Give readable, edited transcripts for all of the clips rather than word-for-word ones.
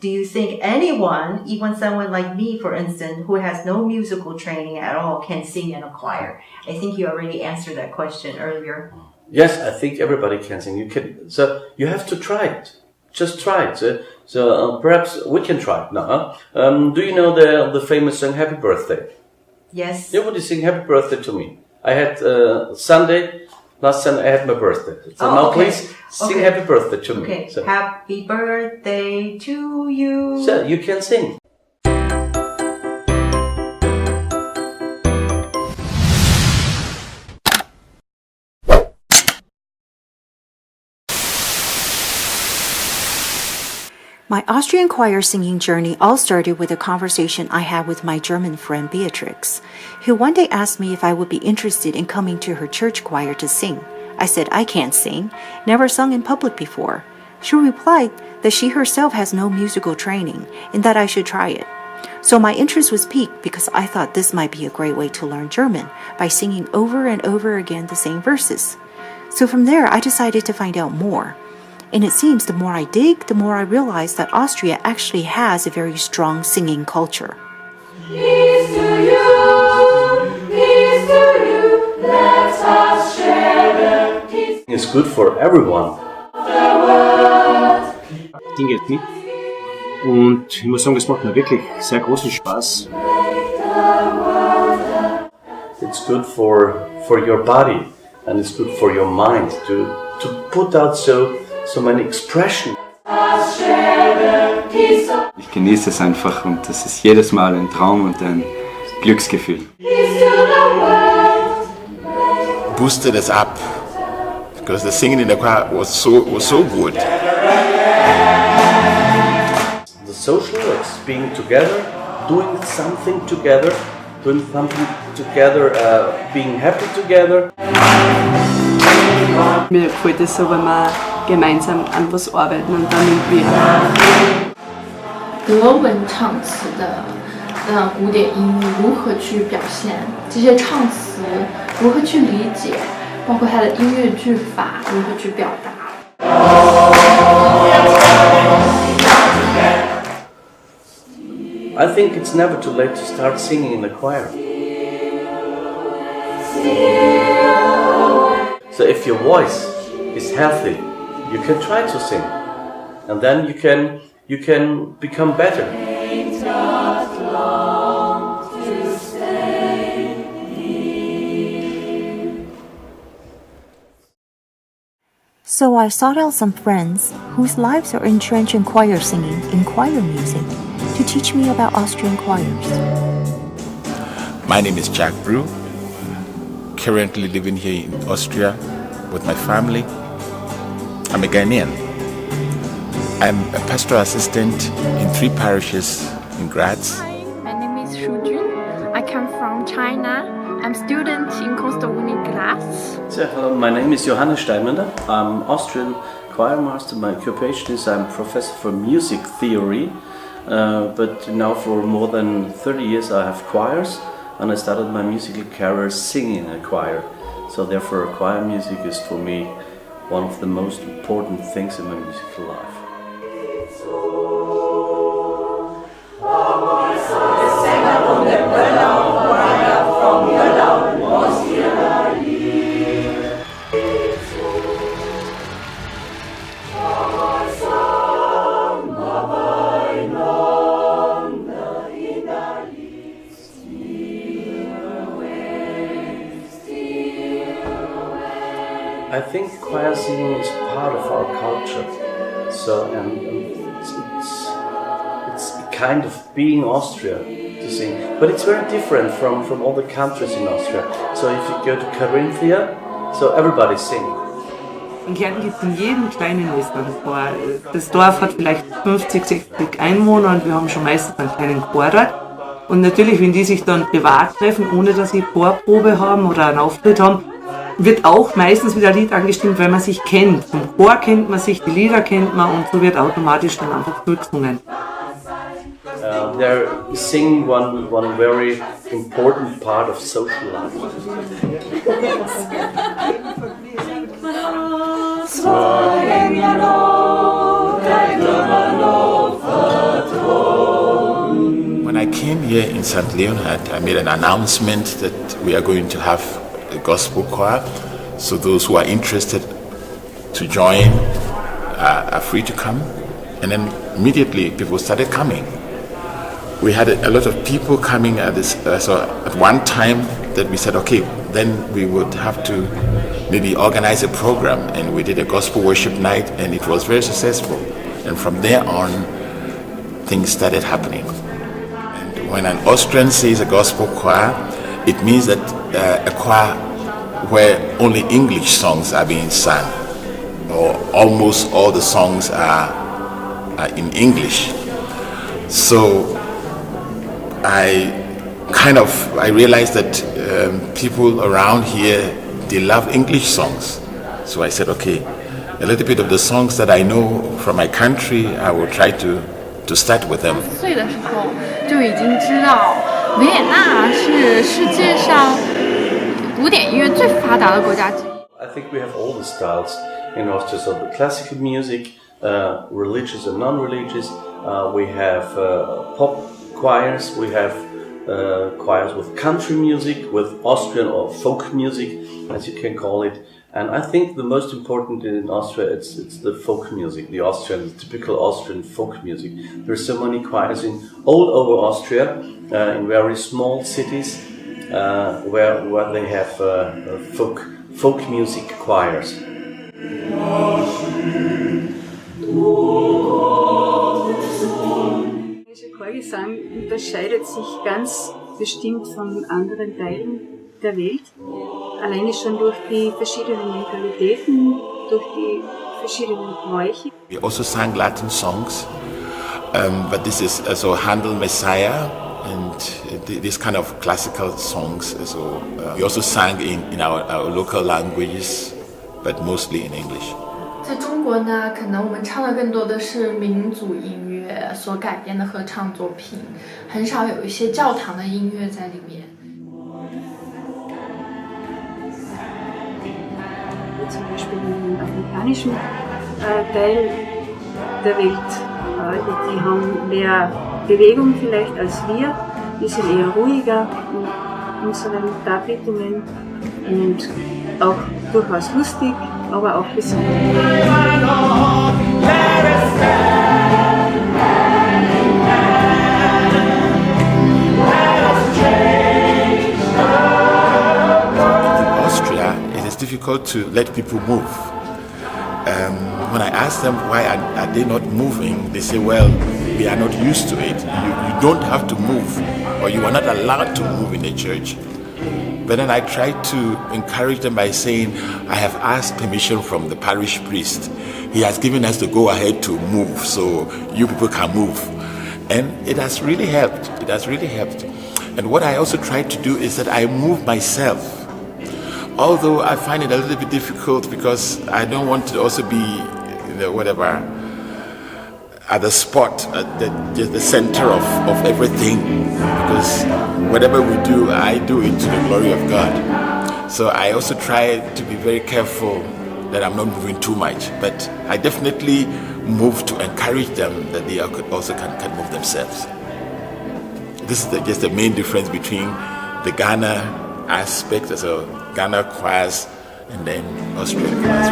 do you think anyone, even someone like me, for instance, who has no musical training at all, can sing in a choir? I think you already answered that question earlier. Yes, I think everybody can sing. You can. So you have to try it. Just try it. So perhaps we can try it now. Do you know the famous song "Happy Birthday"? Yes. Yeah, would you sing "Happy Birthday" to me? I had last Sunday I had my birthday. So now please sing "Happy Birthday" to me. Okay. So. Happy birthday to you. So you can sing. My Austrian choir singing journey all started with a conversation I had with my German friend Beatrix, who one day asked me if I would be interested in coming to her church choir to sing. I said I can't sing, never sung in public before. She replied that she herself has no musical training and that I should try it. So my interest was piqued because I thought this might be a great way to learn German by singing over and over again the same verses. So from there, I decided to find out more. And it seems the more I dig, the more I realize that Austria actually has a very strong singing culture. Peace to you, let us share the peace. It's good for everyone. Ich singe jetzt mit und ich muss sagen, das macht mir wirklich sehr großen Spaß. It's good for your body and it's good for your mind to put out so many expressions. Ich genieße es einfach und das ist jedes Mal ein Traum und ein Glücksgefühl. Boosted us up because the singing in the choir was so good. The social is being together, doing something together, being happy together. Mir gefällt es so, wenn wir gemeinsam an was arbeiten und dann irgendwie 德文唱词的古典音律如何去表现，这些唱词如何去理解，包括它的音乐句法如何去表达。I think it's never too late to start singing in the choir. So if your voice is healthy, you can try to sing, and then you can become better. So I sought out some friends whose lives are entrenched in choir singing and choir music to teach me about Austrian choirs. My name is Brew. Currently living here in Austria with my family. I'm a Ghanaian. I'm a pastoral assistant in 3 parishes in Graz. Hi, my name is ShuJun. I come from China. I'm a student in Coastal Uni Graz. So, hello, my name is Johannes Steinwender. I'm Austrian choir master. My occupation is I'm professor for music theory. But now for more than 30 years I have choirs. And I started my musical career singing in a choir. So therefore choir music is for me one of the most important things in my musical life. Sängerrunde Pöllau, from Pöllau, Austria. I think choir singing is part of our culture. So it's kind of being Austria to sing, but it's very different from all the countries in Austria. So if you go to Carinthia, so everybody's singing. In Kärnten gibt es in jedem kleinen Chor. Das Dorf hat vielleicht 50, 60 Einwohner und wir haben schon meistens einen kleinen Chorrat. Und natürlich, wenn die sich dann privat treffen, ohne dass sie Chorprobe haben oder einen Auftritt haben, wird auch meistens wieder ein Lied angestimmt, weil man sich kennt. Vom Chor kennt man sich, die Lieder kennt man und so wird automatisch dann einfach zurückgesungen. They're singing one very important part of social life. Zwei Engel, I came here in St. Leonhard, I made an announcement that we are going to have a gospel choir. So those who are interested to join are free to come. And then immediately people started coming. We had a lot of people coming at this. So at one time that we said, okay, then we would have to maybe organize a program. And we did a gospel worship night, and it was very successful. And from there on, things started happening. And when an Austrian says a gospel choir, it means that a choir where only English songs are being sung, or almost all the songs are in English. So I realized that people around here, they love English songs. So I said, okay, a little bit of the songs that I know from my country, I will try to start with them. 4岁的时候就已经知道维也纳是世界上古典音乐最发达的国家之一。 I think we have all the styles in Austria, so the classical music, religious and non-religious. We have pop choirs, we have choirs with country music, with Austrian or folk music, as you can call it. And I think the most important in Austria, it's the folk music, the typical Austrian folk music. There are so many choirs all over Austria, in very small cities, where they have folk music choirs. Der Chorgesang unterscheidet sich ganz bestimmt von anderen Teilen der Welt. Alleine schon durch die verschiedenen Mentalitäten, durch die verschiedenen Bräuche. We also sang Latin songs, but this is also Handel Messiah and this kind of classical songs. So we also sang in our local languages, but mostly in English. 在中国呢，可能我们唱的更多的是民族音乐所改编的合唱作品，很少有一些教堂的音乐在里面。 Zum Beispiel im afrikanischen Teil der Welt. Die haben mehr Bewegung vielleicht als wir. Die sind eher ruhiger in unseren Darbietungen und auch durchaus lustig, aber auch besonders. Difficult to let people move. When I ask them why are they not moving, they say, well, we are not used to it. You don't have to move, or you are not allowed to move in the church. But then I try to encourage them by saying, I have asked permission from the parish priest. He has given us the go-ahead to move, so you people can move. And it has really helped. It has really helped. And what I also try to do is that I move myself. Although I find it a little bit difficult because I don't want to also be, at the spot, at the center of everything. Because whatever we do, I do it to the glory of God. So I also try to be very careful that I'm not moving too much. But I definitely move to encourage them that they also can move themselves. This is just the main difference between the Ghana aspect, so Ghana choirs and then Austrian choirs.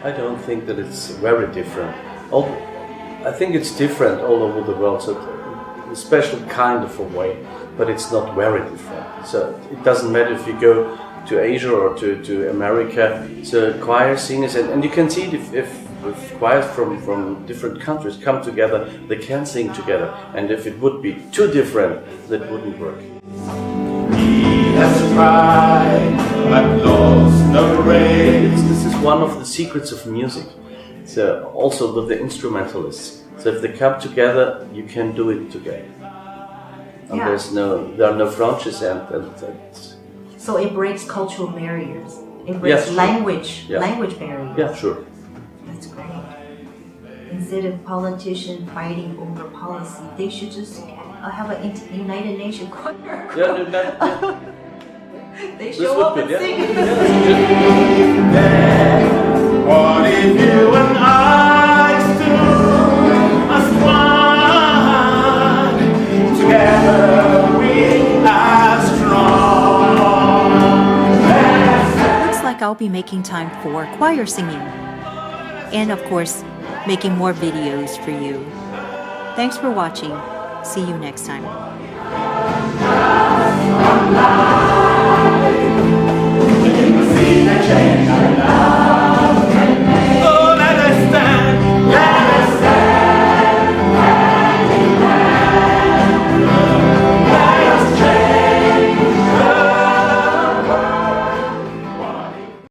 I don't think that it's very different. I think it's different all over the world, so a special kind of a way, but it's not very different. So it doesn't matter if you go to Asia or to America, so choir singers, and you can see it if choirs from different countries come together, they can sing together. And if it would be too different, that wouldn't work. He has tried, but lost no race. This is one of the secrets of music. So also with the instrumentalists. So if they come together, you can do it together. And Yeah. there are no branches and So it breaks cultural barriers. It breaks Yes. language Yeah. barriers. yeah, sure. That's great. Instead of politicians fighting over policy, they should just have a United Nations choir. Yeah, They this show would up be, and yeah. sing. Yeah, be making time for choir singing. And of course, making more videos for you. Thanks for watching. See you next time. You can see the change